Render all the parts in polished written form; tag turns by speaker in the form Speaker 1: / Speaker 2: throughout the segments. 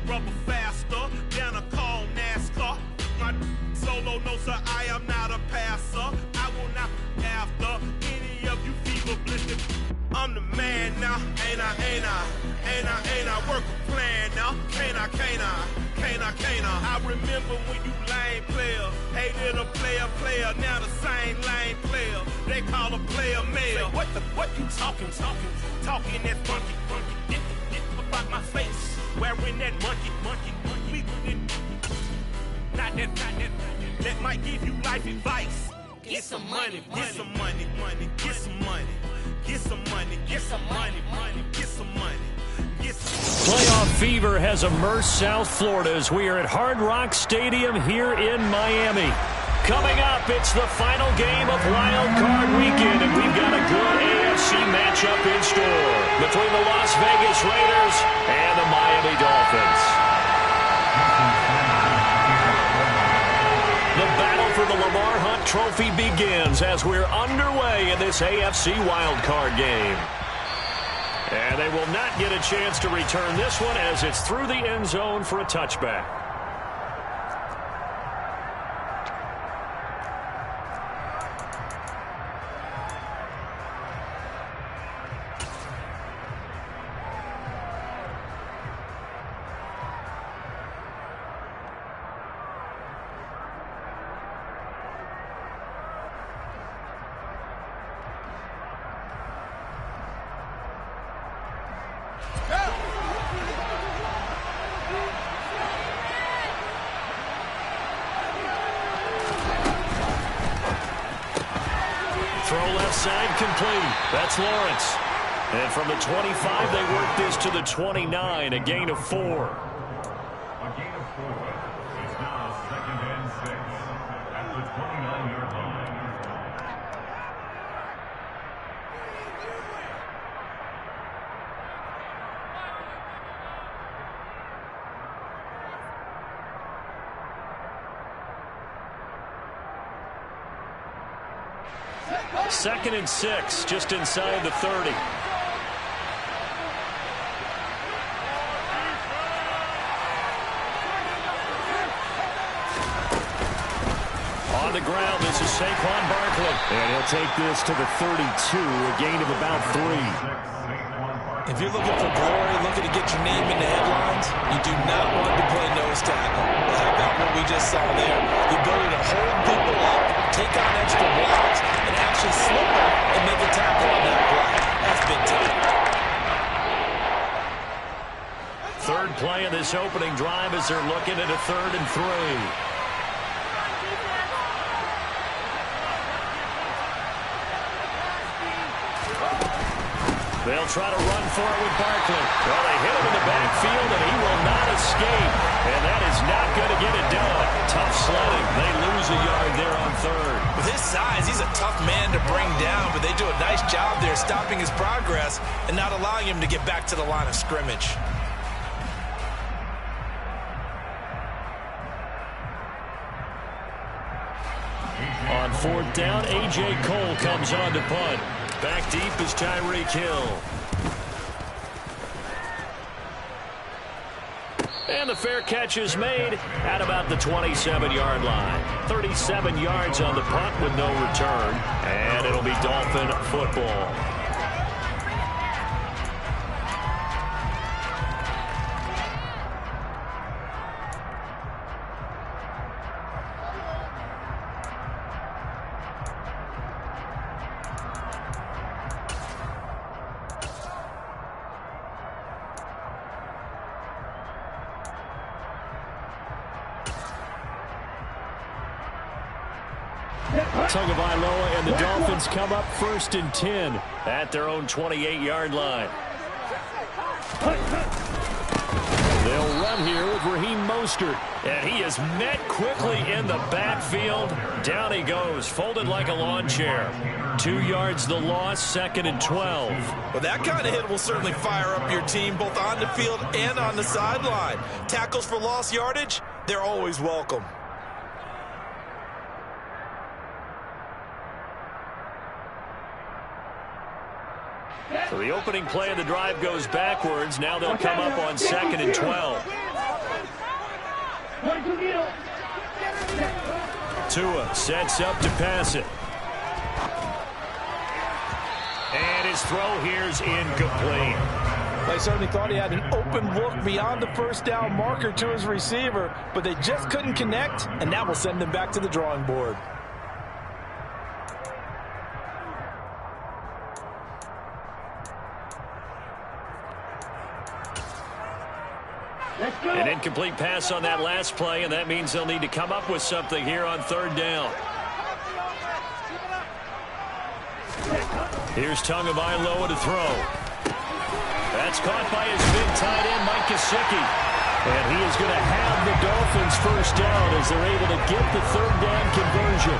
Speaker 1: rubber faster than a call NASCAR. My solo, no sir, I am not a passer. I will not after any of you fever blistered. I'm the man now, ain't I work a plan now, can't I? I remember when you lame player, hated a player, now the same lame player, they call a player male. What you talking that funky, about my face, wearing that monkey, not that, that might give you life advice. Get some money, get some money, get some money. Get some money, get some money, get some money, get some money.
Speaker 2: Playoff fever has immersed South Florida as we are at Hard Rock Stadium here in Miami. Coming up, it's the final game of Wild Card Weekend, and we've got a good AFC matchup in store between the Las Vegas Raiders and the Miami Dolphins. The battle for the Lamar Hunt Trophy begins as we're underway in this AFC wildcard game. And they will not get a chance to return this one as it's through the end zone for a touchback. Throw left side complete. That's Lawrence. And from the 25, they work this to the 29, a gain of 4.
Speaker 3: A gain of 4. It's now 2nd and 6 at the 29-yard line.
Speaker 2: Second and 6, just inside the 30. On the ground, this is Saquon Barkley. And he'll take this to the 32, a gain of about 3.
Speaker 4: If you're looking for glory, looking to get your name in the headlines, you do not want to play nose tackle. Well, how about what we just saw there? The ability to hold people up, take on extra blocks, and actually slip up and make a tackle on that play. That's big time.
Speaker 2: Third play of this opening drive as they're looking at a 3rd and 3. They'll try to run for it with Barkley. Well, they hit him in the backfield, and he will not escape. And that is not going to get it done. Tough sledding. They lose a yard there on 3rd.
Speaker 4: With his size, he's a tough man to bring down, but they do a nice job there stopping his progress and not allowing him to get back to the line of scrimmage.
Speaker 2: On 4th down, A.J. Cole comes on to punt. Back deep is Tyreek Hill. And the fair catch is made at about the 27-yard line. 37 yards on the punt with no return. And it'll be Dolphin football. Tagovailoa and the Dolphins come up 1st and 10 at their own 28-yard line. They'll run here with Raheem Mostert, and he is met quickly in the backfield. Down he goes, folded like a lawn chair. 2 yards the loss, 2nd and 12.
Speaker 4: Well, that kind of hit will certainly fire up your team both on the field and on the sideline. Tackles for lost yardage, they're always welcome.
Speaker 2: So the opening play of the drive goes backwards. Now they'll come up on 2nd and 12. Tua sets up to pass it. And his throw here's incomplete.
Speaker 4: They certainly thought he had an open look beyond the first down marker to his receiver, but they just couldn't connect, and that will send him back to the drawing board.
Speaker 2: An incomplete pass on that last play, and that means they'll need to come up with something here on third down. Here's Tagovailoa to throw. That's caught by his big tight end, Mike Gesicki. And he is going to have the Dolphins first down as they're able to get the third down conversion.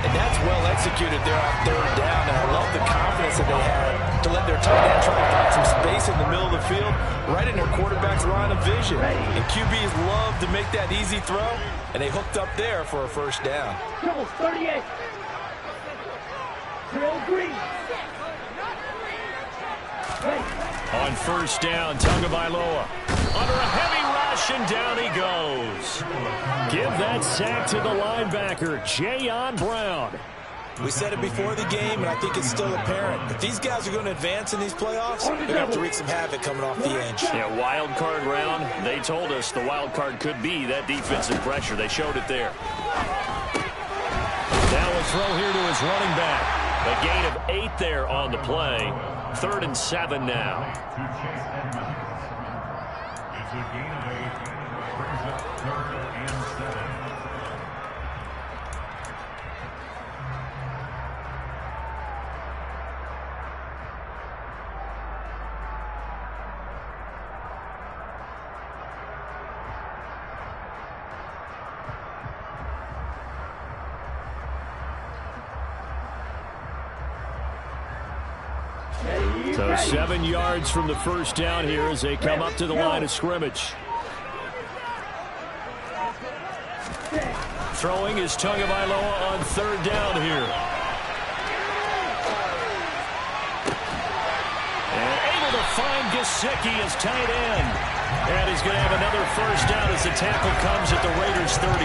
Speaker 4: And that's well executed there on third down, and I love the confidence that they had to let their tight end try to find some space in the middle of the field, right in their quarterback's line of vision. And QBs love to make that easy throw, and they hooked up there for a first down.
Speaker 5: 38. Green.
Speaker 2: On first down, Tagovailoa under a heavy rush, and down he goes. Give that sack to the linebacker, Jayon Brown.
Speaker 4: We said it before the game, and I think it's still apparent. If these guys are going to advance in these playoffs, they're going to have to wreak some havoc coming off the edge.
Speaker 2: Yeah, wild card round. They told us the wild card could be that defensive pressure. They showed it there. Now a throw here to his running back. A gain of 8 there on the play. 3rd and 7 now.
Speaker 3: It's a gain of 8. Brings up 3rd and 7.
Speaker 2: So 7 yards from the first down here as they come up to the line of scrimmage. Throwing is Tagovailoa on third down here. And able to find Gesicki as tight end. And he's going to have another first down as the tackle comes at the Raiders' 33.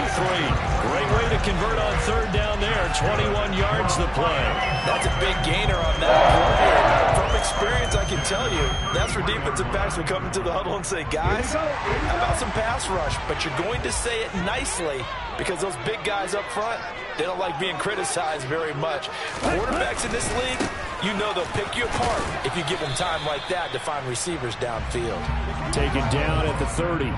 Speaker 2: Great way to convert on third down there. 21 yards the play.
Speaker 4: That's a big gainer on that play. From experience, I can tell you, that's where defensive backs will come into the huddle and say, guys, how about some pass rush? But you're going to say it nicely because those big guys up front, they don't like being criticized very much. Quarterbacks in this league, you know they'll pick you apart if you give them time like that to find receivers downfield.
Speaker 2: Taken down at the 30.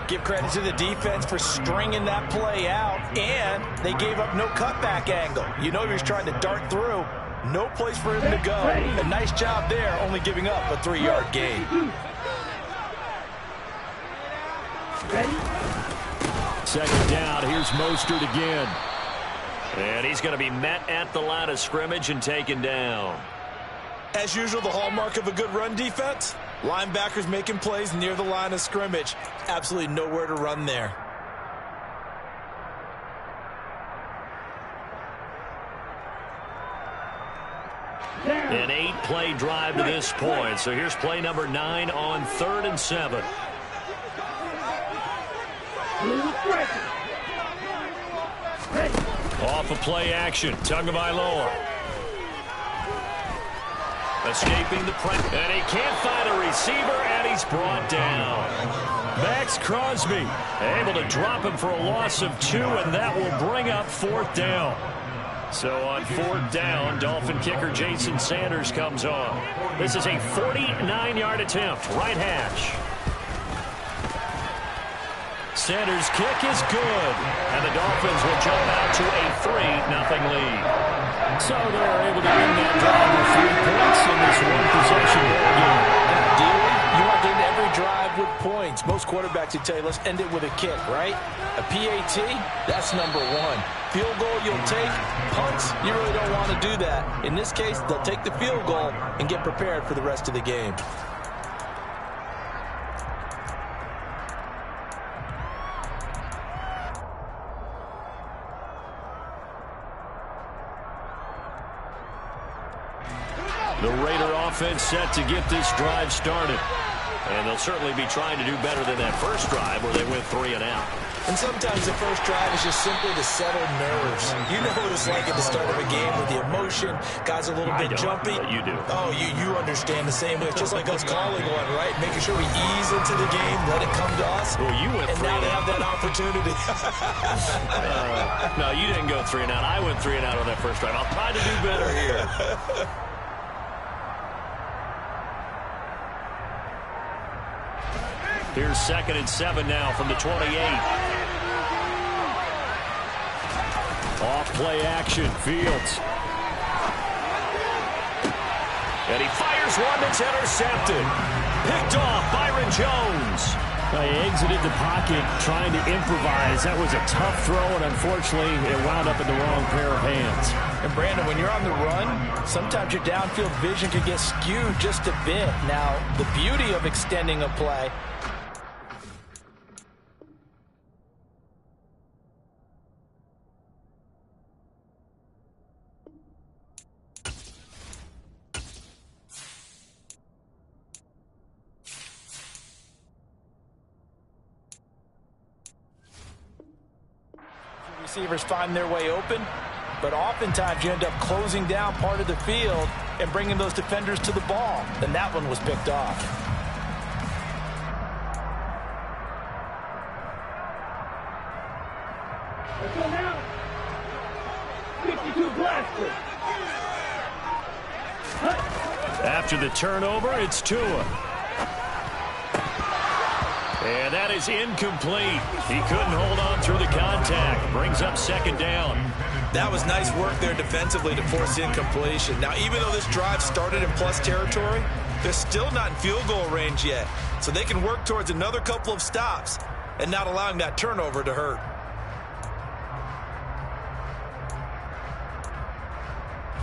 Speaker 4: Give credit to the defense for stringing that play out, and they gave up no cutback angle. You know he was trying to dart through. No place for him to go. A nice job there, only giving up a 3-yard gain.
Speaker 2: Second down, here's Mostert again. And he's going to be met at the line of scrimmage and taken down.
Speaker 4: As usual, the hallmark of a good run defense, linebackers making plays near the line of scrimmage. Absolutely nowhere to run there.
Speaker 2: An 8-play drive to this point. So here's play number 9 on 3rd and 7. Off of play action, Tagovailoa. Escaping the press, and he can't find a receiver, and he's brought down. Max Crosby able to drop him for a loss of 2, and that will bring up 4th down. So on 4th down, Dolphin kicker Jason Sanders comes on. This is a 49-yard attempt, right hash. Sanders' kick is good, and the Dolphins will jump out to a 3-0 lead. So they're able to win that drive with 3 points in this one-possession ball game.
Speaker 4: Ideally, you want to end every drive with points. Most quarterbacks would tell you, let's end it with a kick, right? A PAT, that's number 1. Field goal you'll take. Punts, you really don't want to do that. In this case, they'll take the field goal and get prepared for the rest of the game.
Speaker 2: The Raider offense set to get this drive started. And they'll certainly be trying to do better than that first drive where they went 3 and out.
Speaker 4: And sometimes the first drive is just simply to settle nerves. You know what it's like at the start of a game with the emotion. Guys a little bit jumpy.
Speaker 2: But you do.
Speaker 4: Oh, you understand the same way. It's just like us calling one, right? Making sure we ease into the game, let it come to us.
Speaker 2: Well, you went
Speaker 4: and
Speaker 2: 3
Speaker 4: now
Speaker 2: and
Speaker 4: they
Speaker 2: out.
Speaker 4: have that opportunity.
Speaker 2: No, you didn't go 3 and out. I went 3 and out on that first drive. I'll try to do better here. Here's 2nd and 7 now from the 28. Off play action. Fields. And he fires one that's intercepted. Picked off Byron Jones.
Speaker 5: He exited the pocket trying to improvise. That was a tough throw, and unfortunately, it wound up in the wrong pair of hands.
Speaker 6: And Brandon, when you're on the run, sometimes your downfield vision can get skewed just a bit. Now, the beauty of extending a play. Receivers find their way open, but oftentimes you end up closing down part of the field and bringing those defenders to the ball. And that one was picked off.
Speaker 7: Let's go now. 52 blaster.
Speaker 2: After the turnover, it's Tua. And that is incomplete. He couldn't hold on through the contact. Brings up 2nd down.
Speaker 4: That was nice work there defensively to force incompletion. Now, even though this drive started in plus territory, they're still not in field goal range yet. So they can work towards another couple of stops and not allowing that turnover to hurt.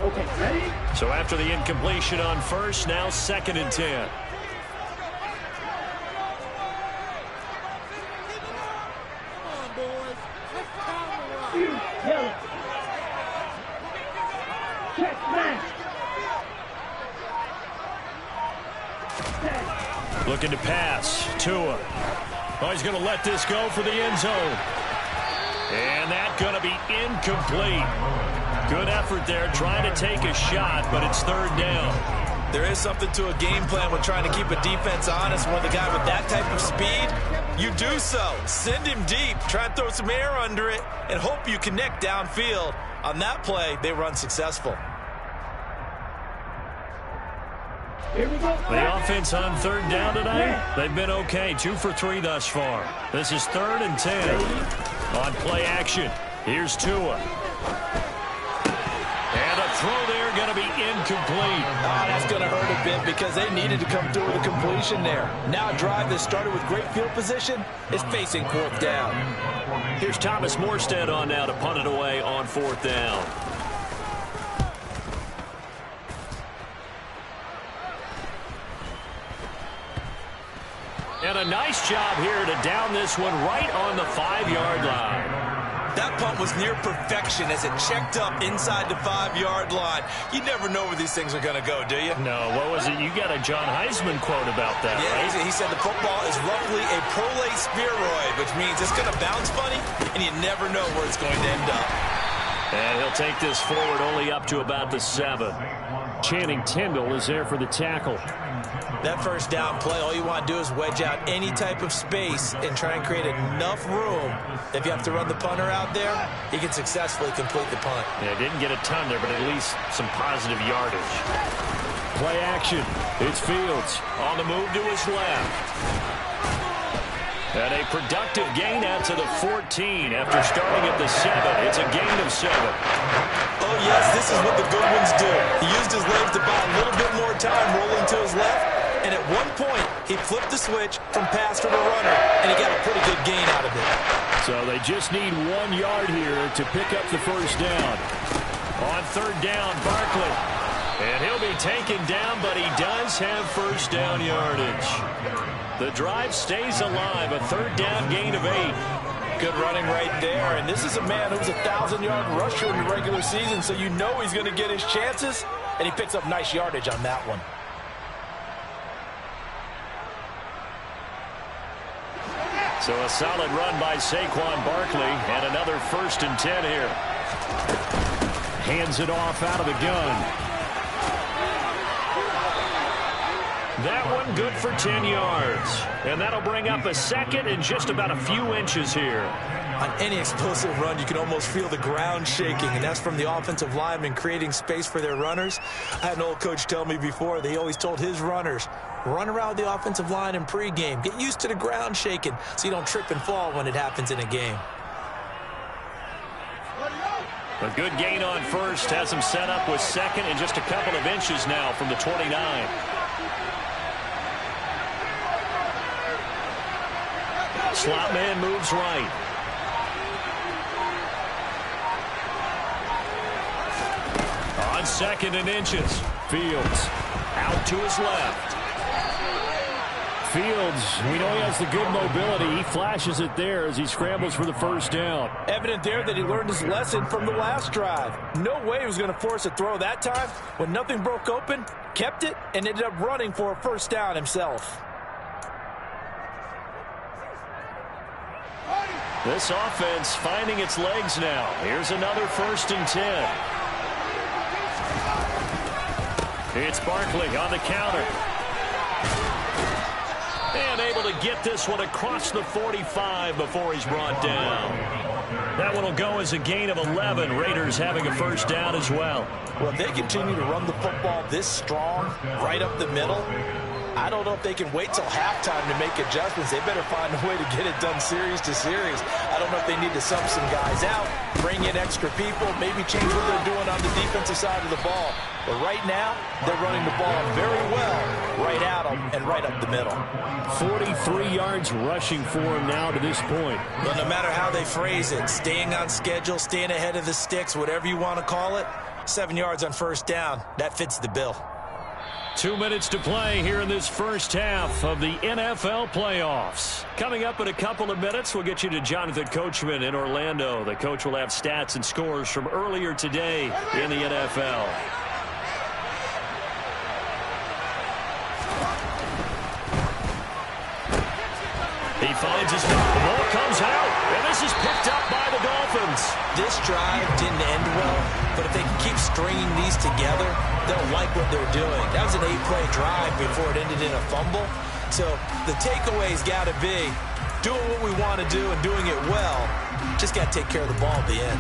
Speaker 7: Okay, ready?
Speaker 2: So after the incompletion on first, now 2nd and 10. Looking to pass. Tua. Oh, he's going to let this go for the end zone. And that's going to be incomplete. Good effort there, trying to take a shot, but it's 3rd down.
Speaker 4: There is something to a game plan with trying to keep a defense honest. With a guy with that type of speed, you do so. Send him deep, try and throw some air under it, and hope you connect downfield. On that play, they were unsuccessful.
Speaker 2: The offense on 3rd down today, they've been okay. 2 for 3 thus far. This is 3rd and 10. On play action, here's Tua. And a throw there going to be incomplete.
Speaker 6: That's going to hurt a bit because they needed to come through with a completion there. Now a drive that started with great field position is facing 4th down.
Speaker 2: Here's Thomas Morstead on now to punt it away on 4th down. And a nice job here to down this one right on the 5-yard line.
Speaker 4: That punt was near perfection as it checked up inside the 5-yard line. You never know where these things are going to go, do you?
Speaker 2: No, what was it? You got a John Heisman quote about that,
Speaker 4: yeah,
Speaker 2: right?
Speaker 4: He said the football is roughly a prolate spheroid, which means it's going to bounce funny, and you never know where it's going to end up.
Speaker 2: And he'll take this forward only up to about the 7.
Speaker 5: Channing Tindall is there for the tackle.
Speaker 4: That first down play, all you want to do is wedge out any type of space and try and create enough room. If you have to run the punter out there, he can successfully complete the punt.
Speaker 2: Yeah, didn't get a ton there, but at least some positive yardage.
Speaker 5: Play action. It's Fields.
Speaker 2: On the move to his left. And a productive gain out to the 14 after starting at the 7. It's a gain of 7.
Speaker 4: Oh, yes, this is what the good ones do. He used his legs to buy a little bit more time rolling to his left, and at one point, he flipped the switch from passer to runner, and he got a pretty good gain out of it.
Speaker 5: So they just need 1 yard here to pick up the first down.
Speaker 2: On 3rd down, Barkley. And he'll be taken down, but he does have first down yardage. The drive stays alive, a 3rd down gain of 8.
Speaker 6: Good running right there, and this is a man who's a 1,000-yard rusher in the regular season, so you know he's going to get his chances, and he picks up nice yardage on that one.
Speaker 2: So a solid run by Saquon Barkley, and another 1st and 10 here. Hands it off out of the gun. That one good for 10 yards. And that'll bring up a 2nd and just about a few inches here.
Speaker 6: On any explosive run, you can almost feel the ground shaking, and that's from the offensive linemen creating space for their runners. I had an old coach tell me before, they always told his runners, run around the offensive line in pregame. Get used to the ground shaking so you don't trip and fall when it happens in a game.
Speaker 2: A good gain on 1st has him set up with 2nd and just a couple of inches now from the 29. Slot man moves right. On 2nd and inches. Fields out to his left.
Speaker 5: Fields, we know he has the good mobility. He flashes it there as he scrambles for the 1st down.
Speaker 6: Evident there that he learned his lesson from the last drive. No way he was going to force a throw that time. When nothing broke open, kept it, and ended up running for a 1st down himself.
Speaker 2: This offense finding its legs now. Here's another 1st and 10. It's Barkley on the counter. And able to get this one across the 45 before he's brought down. That one will go as a gain of 11. Raiders having a 1st down as well.
Speaker 6: Well, if they continue to run the football this strong, right up the middle, I don't know if they can wait till halftime to make adjustments. They better find a way to get it done series to series. I don't know if they need to sub some guys out, bring in extra people, maybe change what they're doing on the defensive side of the ball. But right now, they're running the ball very well, right at them and right up the middle.
Speaker 5: 43 yards rushing for him now to this point.
Speaker 6: But no matter how they phrase it, staying on schedule, staying ahead of the sticks, whatever you want to call it, 7 yards on 1st down, that fits the bill.
Speaker 2: 2 minutes to play here in this 1st half of the NFL playoffs. Coming up in a couple of minutes, we'll get you to Jonathan Coachman in Orlando. The coach will have stats and scores from earlier today in the NFL. He finds his ball. The ball comes out, and this is picked up by the Dolphins.
Speaker 6: This drive didn't end well, but if they can keep stringing these together, they'll like what they're doing. That was an 8-play drive before it ended in a fumble. So the takeaway's got to be doing what we want to do and doing it well. Just got to take care of the ball at the end.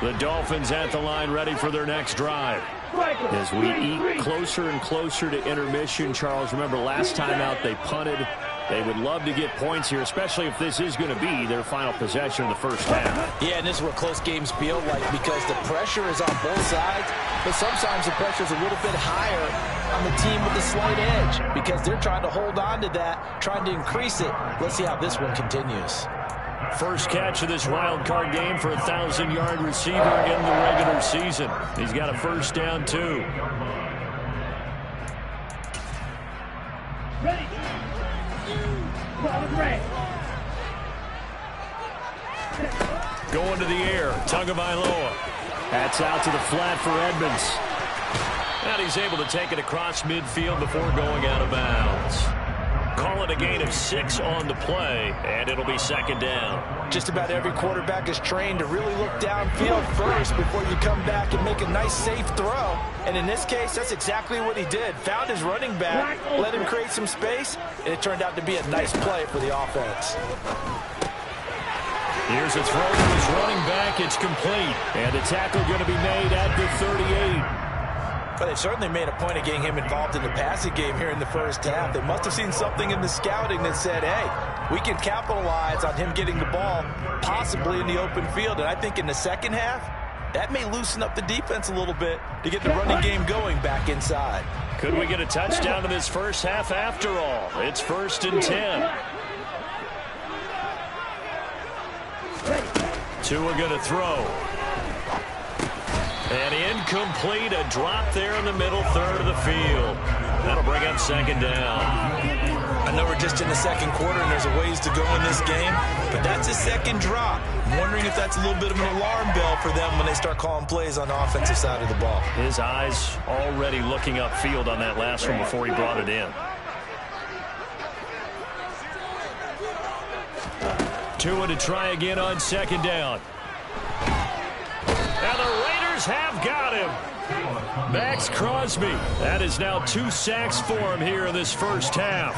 Speaker 2: The Dolphins at the line ready for their next drive. As we eat closer and closer to intermission, Charles, remember last time out they punted. They would love to get points here, especially if this is going to be their final possession in the 1st half.
Speaker 6: Yeah, and this is what close games feel like because the pressure is on both sides, but sometimes the pressure is a little bit higher on the team with the slight edge because they're trying to hold on to that, trying to increase it. Let's see how this one continues.
Speaker 2: First catch of this wild card game for a 1,000-yard receiver in the regular season. He's got a 1st down, too.
Speaker 7: Ready. Ball is ready.
Speaker 2: Going to the air. Tagovailoa. That's out to the flat for Edmonds. And he's able to take it across midfield before going out of bounds. Call it a gain of 6 on the play, and it'll be 2nd down.
Speaker 6: Just about every quarterback is trained to really look downfield first before you come back and make a nice, safe throw. And in this case, that's exactly what he did. Found his running back, let him create some space, and it turned out to be a nice play for the offense.
Speaker 2: Here's a throw to his running back. It's complete. And the tackle going to be made at the 38.
Speaker 6: But they certainly made a point of getting him involved in the passing game here in the 1st half. They must have seen something in the scouting that said, hey, we can capitalize on him getting the ball possibly in the open field. And I think in the 2nd half, that may loosen up the defense a little bit to get the running game going back inside.
Speaker 2: Could we get a touchdown in this 1st half after all? It's 1st and 10. Tua going to throw. And incomplete, a drop there in the middle third of the field. That'll bring up second down.
Speaker 6: I know we're just in the second quarter and there's a ways to go in this game, but that's a second drop. I'm wondering if that's a little bit of an alarm bell for them when they start calling plays on the offensive side of the ball.
Speaker 2: His eyes already looking upfield on that last one before he brought it in. Tua to try again on second down. And the Raiders have got him. Max Crosby. That is now 2 sacks for him here in this first half.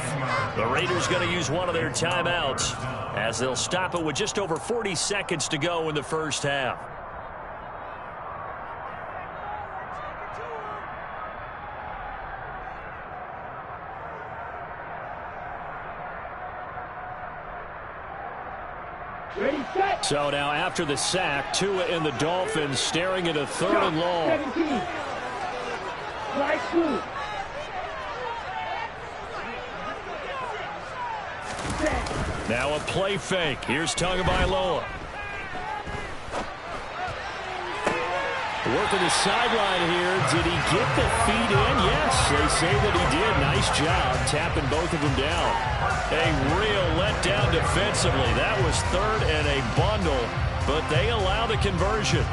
Speaker 2: The Raiders going to use one of their timeouts as they'll stop it with just over 40 seconds to go in the first half. So now after the sack, Tua and the Dolphins staring at a 3rd and long.
Speaker 7: 17. Right through.
Speaker 2: Now a play fake. Here's Tagovailoa.
Speaker 5: Working the sideline here. Did he get the feet in? Yes, they say that he did. Nice job tapping both of them down.
Speaker 2: A real letdown defensively. That was 3rd and a bundle, but they allow the conversion.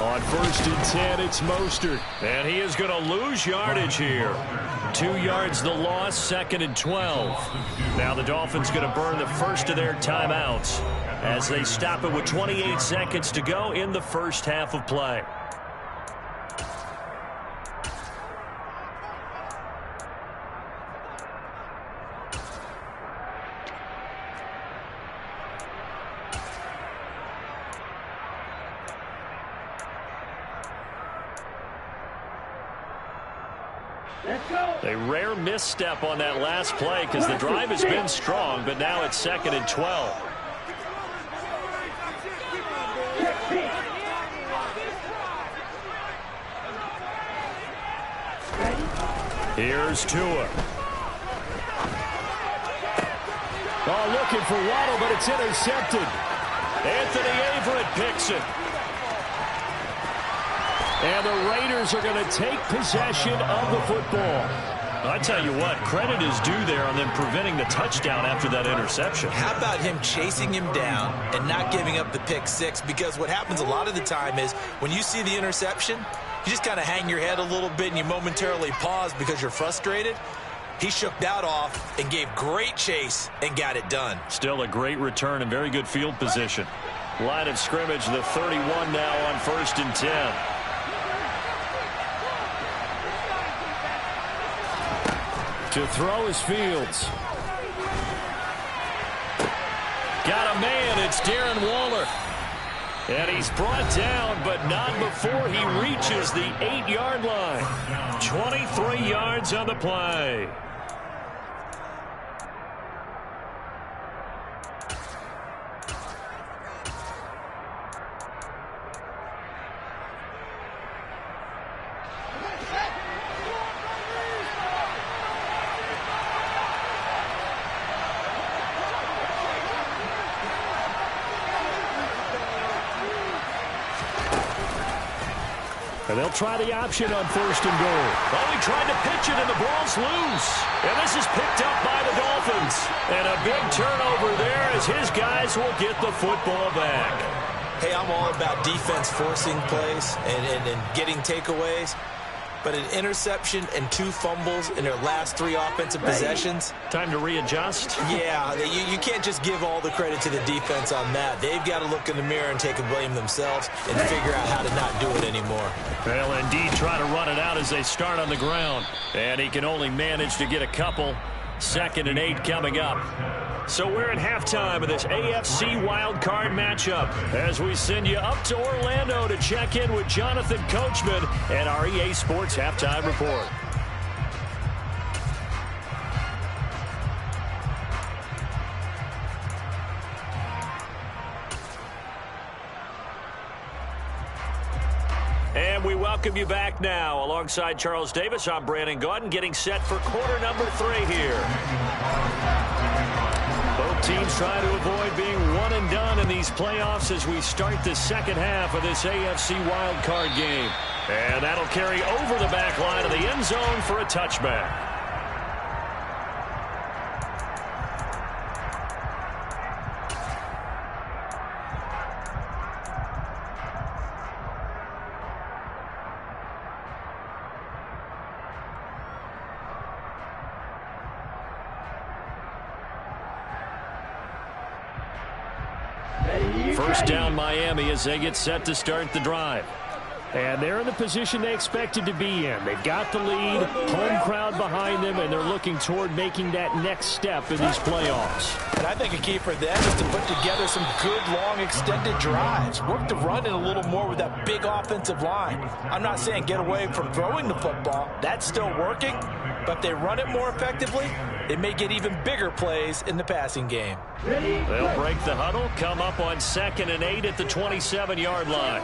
Speaker 2: On 1st and 10, it's Mostert. And he is going to lose yardage here. 2 yards the loss, 2nd and 12. Now the Dolphins going to burn the first of their timeouts as they stop it with 28 seconds to go in the first half of play. A rare misstep on that last play because the drive has been strong, but now it's 2nd and 12. Here's Tua.
Speaker 5: Oh, looking for Waddle, but it's intercepted.
Speaker 2: Anthony Averett picks it.
Speaker 5: And the Raiders are going to take possession of the football.
Speaker 2: I tell you what, credit is due there on them preventing the touchdown after that interception.
Speaker 6: How about him chasing him down and not giving up the pick six? Because what happens a lot of the time is when you see the interception, you just kind of hang your head a little bit and you momentarily pause because you're frustrated. He shook that off and gave great chase and got it done.
Speaker 2: Still a great return and very good field position. Line of scrimmage, the 31 now on 1st and 10.
Speaker 5: To throw is Fields.
Speaker 2: Got a man, it's Darren Waller. And he's brought down, but not before he reaches the 8-yard line. 23 yards on the play.
Speaker 5: And they'll try the option on 1st and goal.
Speaker 2: Oh, he tried to pitch it, and the ball's loose. And this is picked up by the Dolphins. And a big turnover there as his guys will get the football back.
Speaker 6: Hey, I'm all about defense forcing plays and getting takeaways. But an interception and 2 fumbles in their last 3 offensive possessions.
Speaker 2: Time to readjust?
Speaker 6: Yeah, you can't just give all the credit to the defense on that. They've got to look in the mirror and take a blame themselves and figure out how to not do it anymore.
Speaker 2: They'll indeed try to run it out as they start on the ground. And he can only manage to get a couple. 2nd and 8 coming up. So we're at halftime of this AFC wildcard matchup as we send you up to Orlando to check in with Jonathan Coachman and our EA Sports Halftime Report. And And we welcome you back now. Alongside Charles Davis, I'm Brandon Gaudin, getting set for quarter number 3 here. Both teams trying to avoid being one and done in these playoffs as we start the second half of this AFC wildcard game. And that'll carry over the back line of the end zone for a touchback. First down Miami as they get set to start the drive.
Speaker 5: And they're in the position they expected to be in. They've got the lead, home crowd behind them, and they're looking toward making that next step in these playoffs.
Speaker 6: And I think a key for them is to put together some good, long, extended drives. Work the run in a little more with that big offensive line. I'm not saying get away from throwing the football. That's still working. But if they run it more effectively, they may get even bigger plays in the passing game.
Speaker 2: They'll break the huddle, come up on 2nd and 8 at the 27-yard line.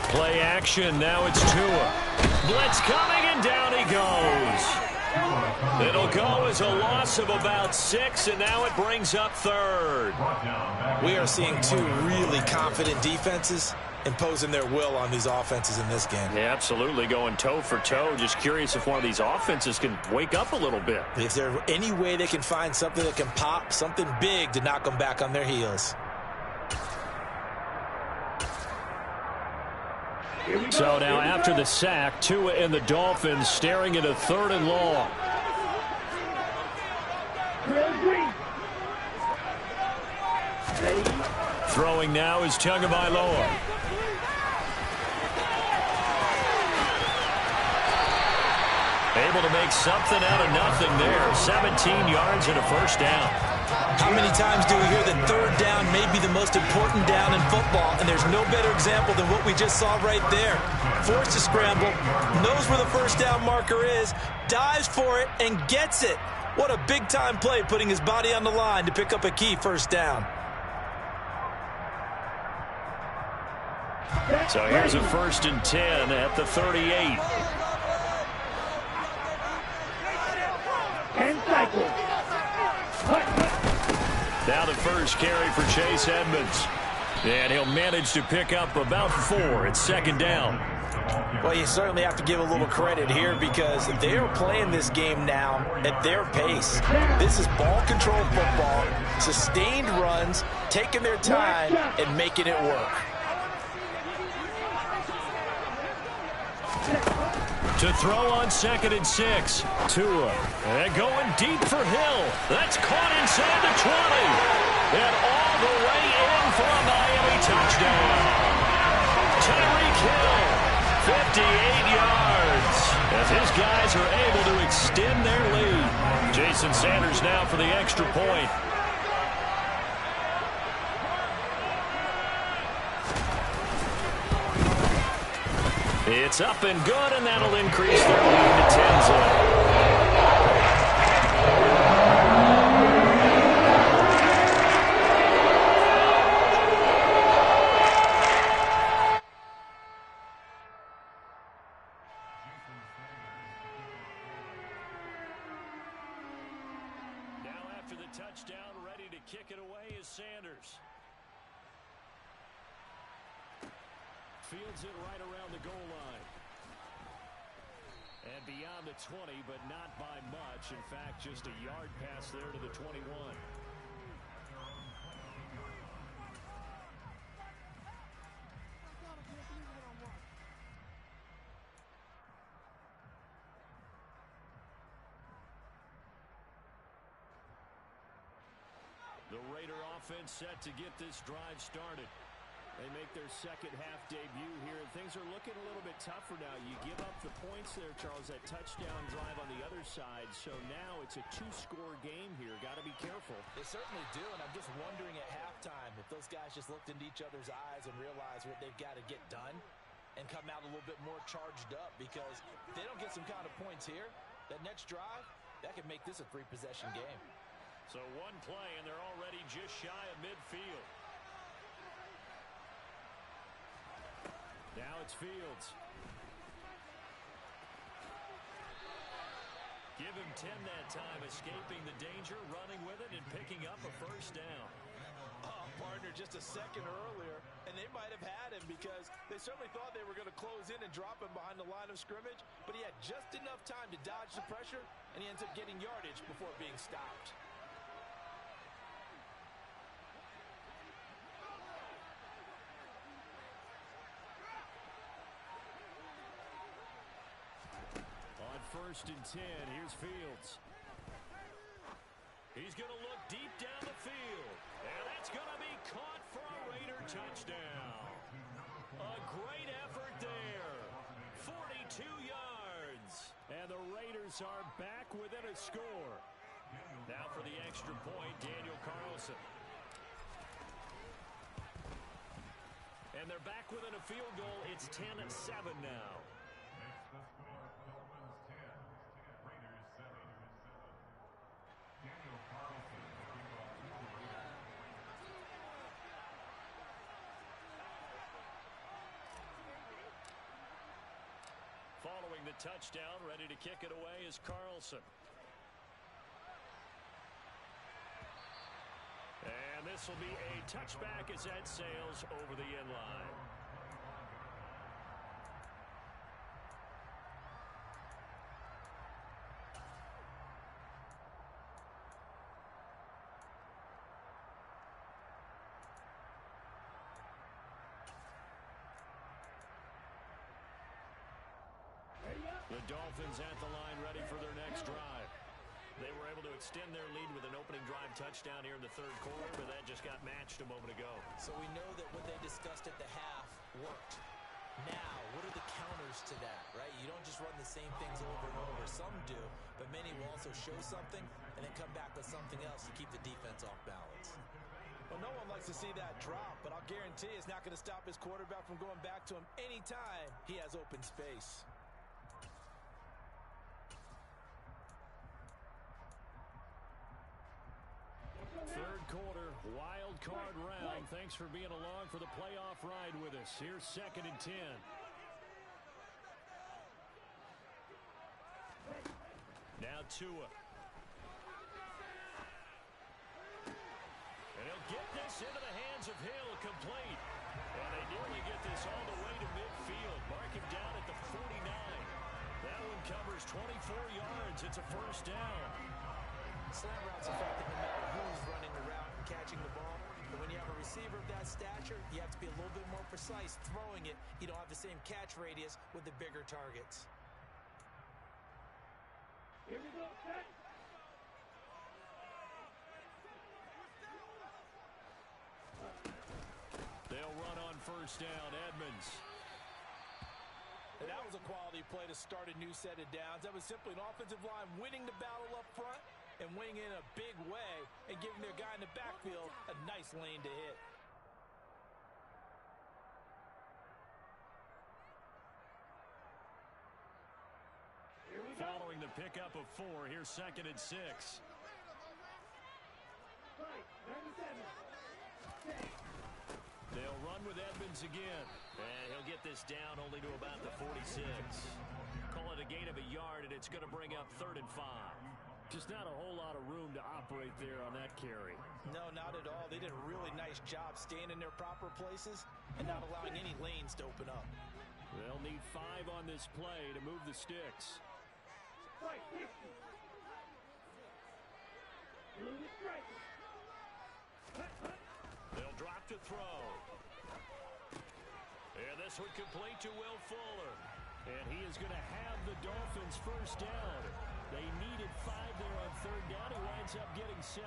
Speaker 2: Play action. Now it's Tua. Blitz coming, and down he goes. It'll go as a loss of about 6, and now it brings up 3rd.
Speaker 6: We are seeing 2 really confident defenses imposing their will on these offenses in this game.
Speaker 2: Yeah, absolutely, going toe for toe. Just curious if one of these offenses can wake up a little bit.
Speaker 6: If there's any way they can find something that can pop, something big to knock them back on their heels.
Speaker 5: So now after the sack, Tua and the Dolphins staring at a 3rd and long.
Speaker 2: Throwing now is Tagovailoa. Able to make something out of nothing there. 17 yards and a first down.
Speaker 6: How many times do we hear that 3rd down may be the most important down in football, and there's no better example than what we just saw right there. Forced to scramble, knows where the first down marker is, dives for it, and gets it. What a big-time play, putting his body on the line to pick up a key first down.
Speaker 2: So here's a 1st and 10 at the 38. Now the first carry for Chase Edmonds. And he'll manage to pick up about 4 at 2nd down.
Speaker 6: Well, you certainly have to give a little credit here because they are playing this game now at their pace. This is ball control football, sustained runs, taking their time and making it work.
Speaker 2: To throw on 2nd and 6. Tua. And going deep for Hill. That's caught inside the 20. And all the way in for a Miami touchdown. Tyreek Hill, 58 yards. As his guys are able to extend their lead. Jason Sanders now for the extra point. It's up and good, and that'll increase their lead to 10-0. Now after the touchdown, ready to kick it away is Sanders. Fields it right around the goal line. And beyond the 20, but not by much. In fact, just a yard pass there to the 21. The Raider offense set to get this drive started. They make their second half debut here, and things are looking a little bit tougher now. You give up the points there, Charles, that touchdown drive on the other side. So now it's a 2-score game here. Got to be careful.
Speaker 6: They certainly do, and I'm just wondering at halftime if those guys just looked into each other's eyes and realized what they've got to get done and come out a little bit more charged up, because if they don't get some kind of points here, that next drive, that could make this a 3-possession game.
Speaker 2: So one play, and they're already just shy of midfield.
Speaker 5: Now it's Fields. Give him 10 that time, escaping the danger, running with it, and picking up a first down.
Speaker 6: Oh, partner, just a second earlier, and they might have had him because they certainly thought they were going to close in and drop him behind the line of scrimmage, but he had just enough time to dodge the pressure, and he ends up getting yardage before being stopped.
Speaker 5: On 1st and 10, here's Fields. He's going to look deep down the field. And that's going to be caught for a Raider touchdown. A great effort there. 42 yards. And the Raiders are back within a score. Now for the extra point, Daniel Carlson. And they're back within a field goal. It's 10-7 now.
Speaker 3: Makes the score Dolphins 10, Raiders 7. Daniel Carlson looking off to the Raiders.
Speaker 2: Following the touchdown, ready to kick it away is Carlson. And this will be a touchback as that sails over the end line. The Dolphins at the line ready for their next drive. They were able to extend their lead with an opening drive touchdown here in the third quarter, but that just got matched a moment ago.
Speaker 4: So we know that what they discussed at the half worked. Now, what are the counters to that, right? You don't just run the same things over and over. Some do, but many will also show something and then come back with something else to keep the defense off balance.
Speaker 6: Well, no one likes to see that drop, but I'll guarantee it's not going to stop his quarterback from going back to him anytime he has open space.
Speaker 5: Third quarter, wild card round. Thanks for being along for the playoff ride with us. Here's 2nd and 10. Now Tua. And he'll get this into the hands of Hill, complete. And they nearly get this all the way to midfield. Mark him down at the 49. That one covers 24 yards. It's a first down.
Speaker 4: Slant route's effective no matter who's running the route and catching the ball. But when you have a receiver of that stature, you have to be a little bit more precise throwing it. You don't have the same catch radius with the bigger targets.
Speaker 7: Here we go, set.
Speaker 5: They'll run on first down. Edmonds.
Speaker 6: And that was a quality play to start a new set of downs. That was simply an offensive line winning the battle up front and winning in a big way and giving their guy in the backfield a nice lane to hit.
Speaker 5: Following the pickup of 4, here's 2nd and 6. They'll run with Edmonds again.
Speaker 2: And he'll get this down only to about the 46. Call it a gain of a yard, and it's going to bring up 3rd and 5.
Speaker 5: Just not a whole lot of room to operate there on that carry.
Speaker 6: No, not at all. They did a really nice job staying in their proper places and not allowing any lanes to open up.
Speaker 5: They'll need 5 on this play to move the sticks.
Speaker 2: They'll drop to throw. And this one complete to Will Fuller.
Speaker 5: And he is going to have the Dolphins first down. They needed 5 there on 3rd down. He winds up getting 7.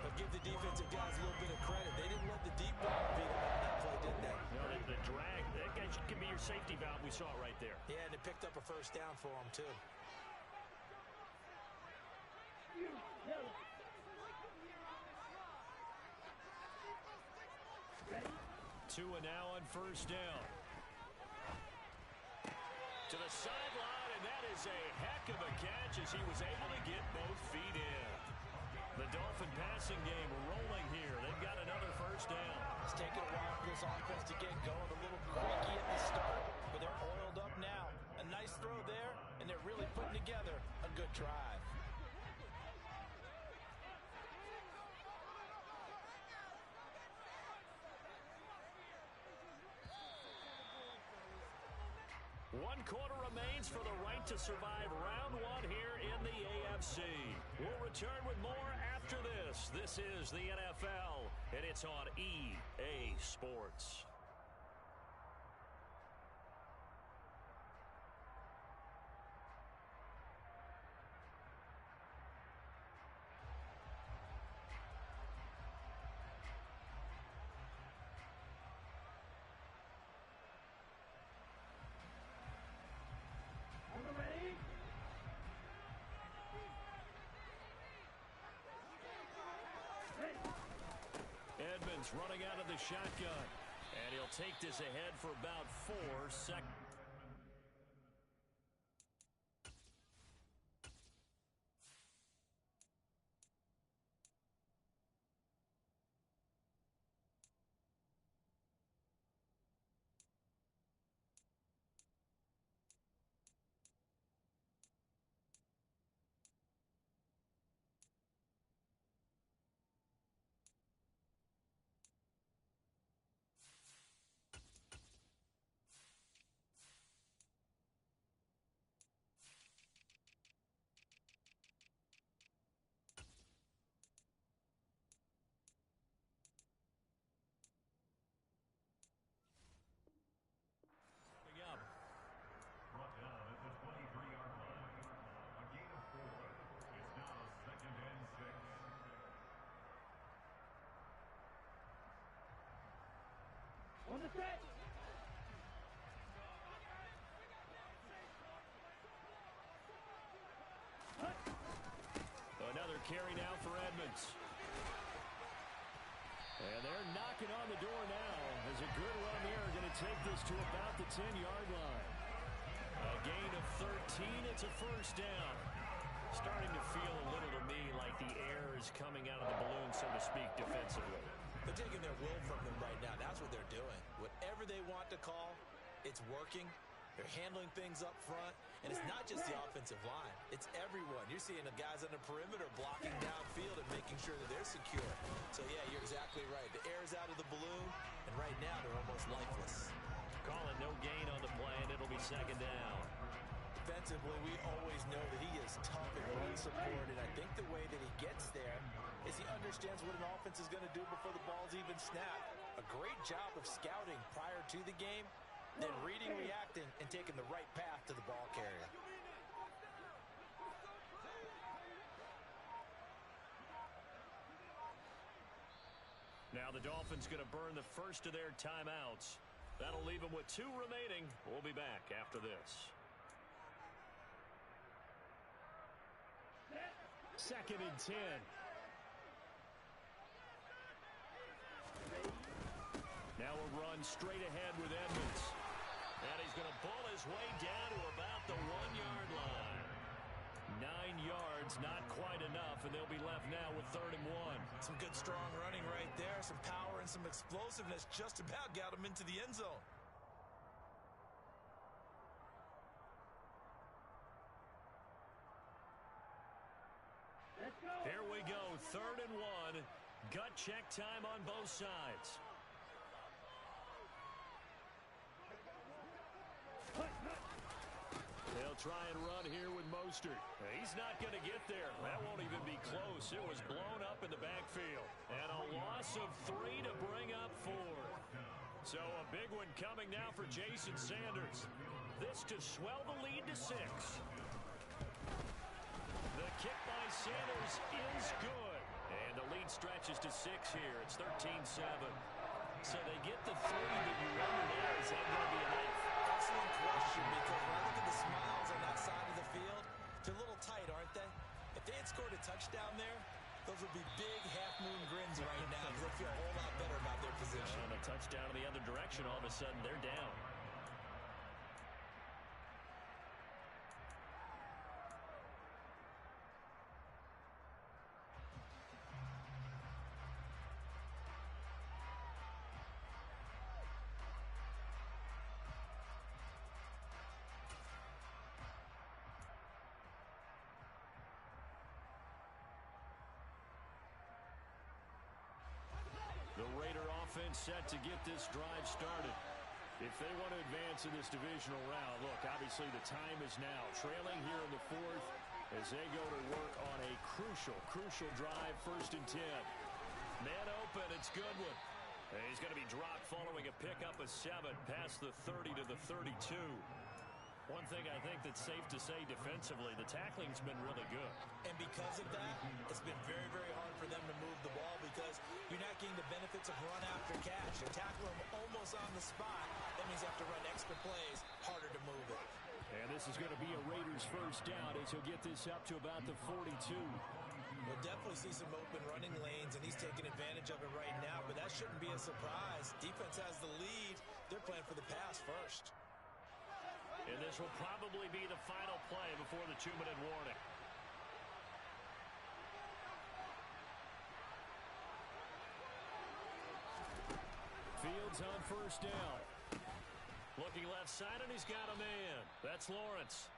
Speaker 6: But give the defensive guys a little bit of credit. They didn't let the deep ball beat them on that play, did they?
Speaker 2: No, the drag, that can be your safety valve. We saw it right there.
Speaker 6: Yeah, and it picked up a first down for them, too.
Speaker 5: Tua now on first down.
Speaker 2: To the sideline, and that is a heck of a catch as he was able to get both feet in. The Dolphin passing game rolling here. They've got another first down.
Speaker 6: It's taken a while for this offense to get going. A little creaky at the together a good drive.
Speaker 2: One quarter remains for the right to survive round one here in the AFC. We'll return with more after this. This is the NFL, and it's on EA Sports. Edmonds running out of the shotgun, and he'll take this ahead for about 4 seconds. Up.
Speaker 3: Brought down at the 23-yard line. A gain of 4. It's now 2nd and 6.
Speaker 7: On the set.
Speaker 2: Another carry now for Edmonds. And they're knocking on the door now as a good run there. Going to take this to about the 10-yard line. A gain of 13. It's a first down. Starting to feel a little to me like the air is coming out of the balloon, so to speak, defensively.
Speaker 6: They're taking their will from them right now. That's what they're doing. Whatever they want to call, it's working. They're handling things up front. And it's not just the offensive line. It's everyone. You're seeing the guys on the perimeter blocking downfield and making sure that they're secure. So, yeah, you're exactly right. The air's out of the balloon, and right now they're almost lifeless.
Speaker 2: Calling no gain on the play, and it'll be second down.
Speaker 6: Defensively, we always know that he is tough and run support, and I think the way that he gets there is he understands what an offense is going to do before the ball's even snapped. A great job of scouting prior to the game, then reading, reacting, and taking the right path to the ball carrier.
Speaker 2: Now the Dolphins going to burn the first of their timeouts. That'll leave them with 2 remaining. We'll be back after this. 2nd and 10. Now a run straight ahead with Edmonds. And he's going to pull his way down to about the 1-yard line. 9 yards, not quite enough, and they'll be left now with 3rd and 1.
Speaker 6: Some good strong running right there. Some power and some explosiveness just about got him into the end zone.
Speaker 7: Let's go.
Speaker 2: Here we go, 3rd and 1. Gut check time on both sides. They'll try and run here with Mostert. He's not going to get there. That won't even be close. It was blown up in the backfield. And a loss of 3 to bring up 4. So a big one coming now for Jason Sanders. This to swell the lead to 6. The kick by Sanders is good. And the lead stretches to 6 here. It's 13-7. So they get the 3, but you wonder now, is that going to be enough?
Speaker 6: Excellent question, because when I look at the smiles on that side of the field, they're a little tight, aren't they? If they had scored a touchdown there, those would be big half-moon grins right now because they feel a whole lot better about their position.
Speaker 2: And a touchdown in the other direction, all of a sudden they're down. offense set to get this drive started. If they want to advance in this divisional round, look, obviously the time is now. Trailing here in the fourth as they go to work on a crucial drive, 1st and 10. Man open, it's Goodwin. And he's going to be dropped following a pickup of 7 past the 30 to the 32. One thing I think that's safe to say defensively, the tackling's been really good.
Speaker 4: And because of that, it's been very, very hard for them to move the ball because you're not getting the benefits of run after catch. You tackle them almost on the spot. That means you have to run extra plays, harder to move it.
Speaker 2: And this is going to be a Raiders first down as he'll get this up to about the 42.
Speaker 4: We'll definitely see some open running lanes, and he's taking advantage of it right now, but that shouldn't be a surprise. Defense has the lead. They're playing for the pass first.
Speaker 2: And this will probably be the final play before the 2-minute warning. Fields on first down. Looking left side, and he's got a man. That's Lawrence.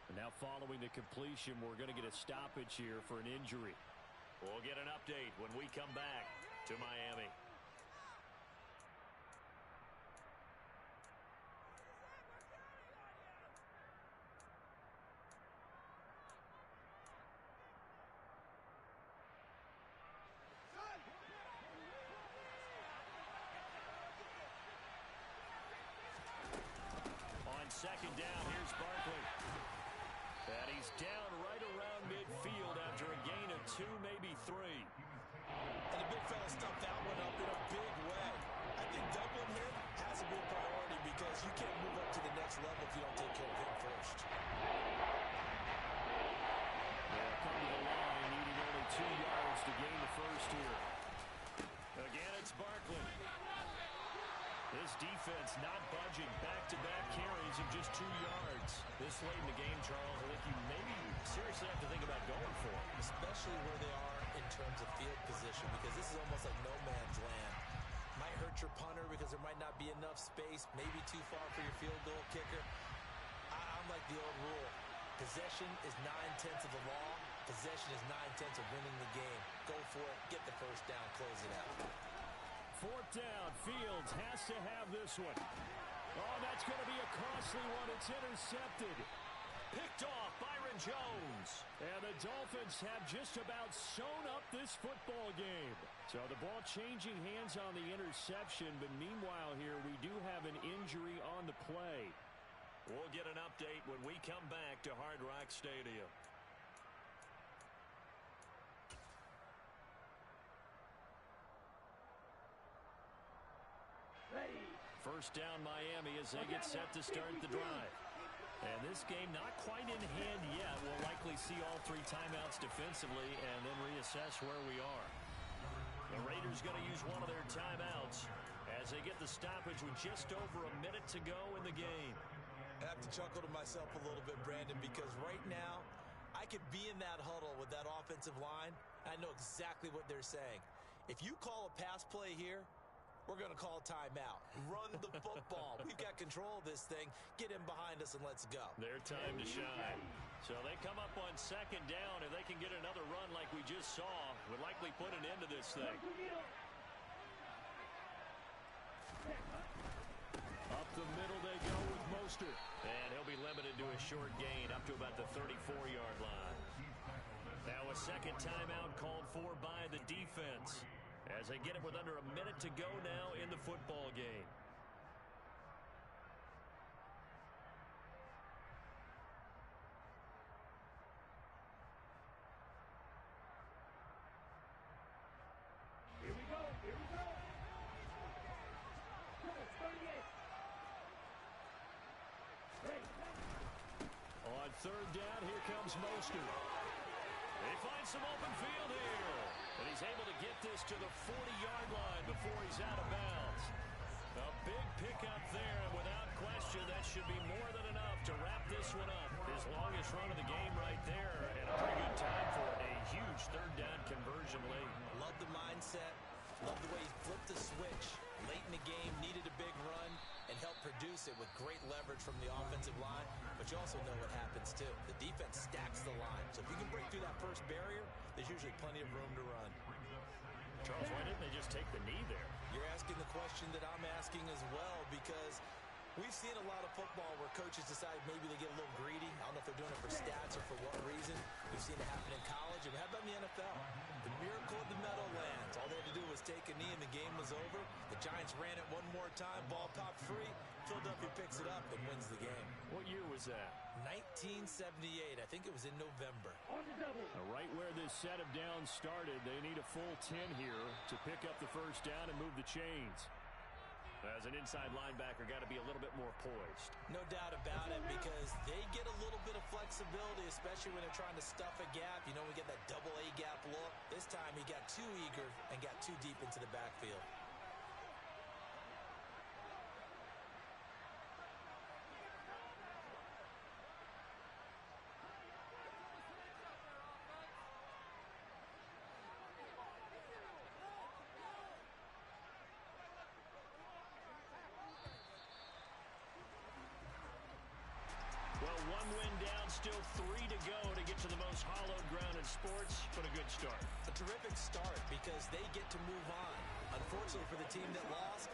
Speaker 2: And now following the completion, we're going to get a stoppage here for an injury. We'll get an update when we come back to Miami. On second down, here's Barkley. And he's down right around midfield after a gain of 2, maybe 3.
Speaker 4: And the big fella stuffed that one up in a big way. I think doubling him has to be a priority because you can't move up to the next level if you don't take care of him first.
Speaker 2: They'll come to the line, needing only 2 yards to gain the first here. Again, it's Barkley. This defense not budging. Back-to-back carries of just 2 yards. This late in the game, Charles, I think you maybe seriously have to think about going for it.
Speaker 4: Especially where they are in terms of field position, because this is almost like no man's land. Might hurt your punter because there might not be enough space, maybe too far for your field goal kicker. I'm like the old rule. Possession is 9/10 of the law. Possession is 9/10 of winning the game. Go for it. Get the first down. Close it out.
Speaker 2: 4th down. Fields has to have this one. Oh, that's going to be a costly one. It's intercepted. Picked off Byron Jones. And the Dolphins have just about sewn up this football game. So the ball changing hands on the interception. But meanwhile here, we do have an injury on the play. We'll get an update when we come back to Hard Rock Stadium.
Speaker 7: Ready.
Speaker 2: First down Miami as they get set to start the drive. And this game not quite in hand yet. We'll likely see all 3 timeouts defensively and then reassess where we are. The Raiders going to use one of their timeouts as they get the stoppage with just over a minute to go in the game.
Speaker 4: I have to chuckle to myself a little bit, Brandon, because right now I could be in that huddle with that offensive line. I know exactly what they're saying. If you call a pass play here, we're going to call timeout. Run the football. We've got control of this thing. Get in behind us and let's go.
Speaker 2: Their time to shine. So they come up on second down. If they can get another run like we just saw, would likely put an end to this thing. Up the middle they go with Mostert. And he'll be limited to a short gain up to about the 34-yard line. Now a second timeout called for by the defense as they get it with under a minute to go now in the football game.
Speaker 7: Here we go. Here we go. Come on, 38. Ready.
Speaker 2: On third down, here comes Mostert. They find some open field here. And he's able to get this to the 40-yard line before he's out of bounds. A big pickup there, and without question, that should be more than enough to wrap this one up. His longest run of the game right there, and a pretty good time for a huge third down conversion late.
Speaker 4: Love the mindset. Love the way he flipped the switch. Late in the game, needed a big run, and helped produce it with great leverage from the offensive line. But you also know what happens, too. The defense stacks the line. So if you can break through that first barrier, there's usually plenty of room to run.
Speaker 2: Charles, why didn't they just take the knee there?
Speaker 6: question that I'm asking as well, because we've seen a lot of football where coaches decide maybe they get a little greedy. I don't know if they're doing it for stats or for what reason. We've seen it happen in college. And how about in the NFL? The miracle of the Meadowlands. All they had to do was take a knee and the game was over. The Giants ran it one more time. Ball popped free. Philadelphia picks it up and wins the game.
Speaker 2: What year was that?
Speaker 6: 1978. I think it was in November.
Speaker 7: On the double.
Speaker 2: Right where this set of downs started, they need a full 10 here to pick up the first down and move the chains. As an inside linebacker, got to be a little bit more poised.
Speaker 6: No doubt about it, because they get a little bit of flexibility, especially when they're trying to stuff a gap. You know, we get that double A gap look. This time he got too eager and got too deep into the backfield.
Speaker 2: Well, one win down, still 3 to go to get to the most hallowed ground in sports, but a good start.
Speaker 6: A terrific start because they get to move on. Unfortunately for the team that lost,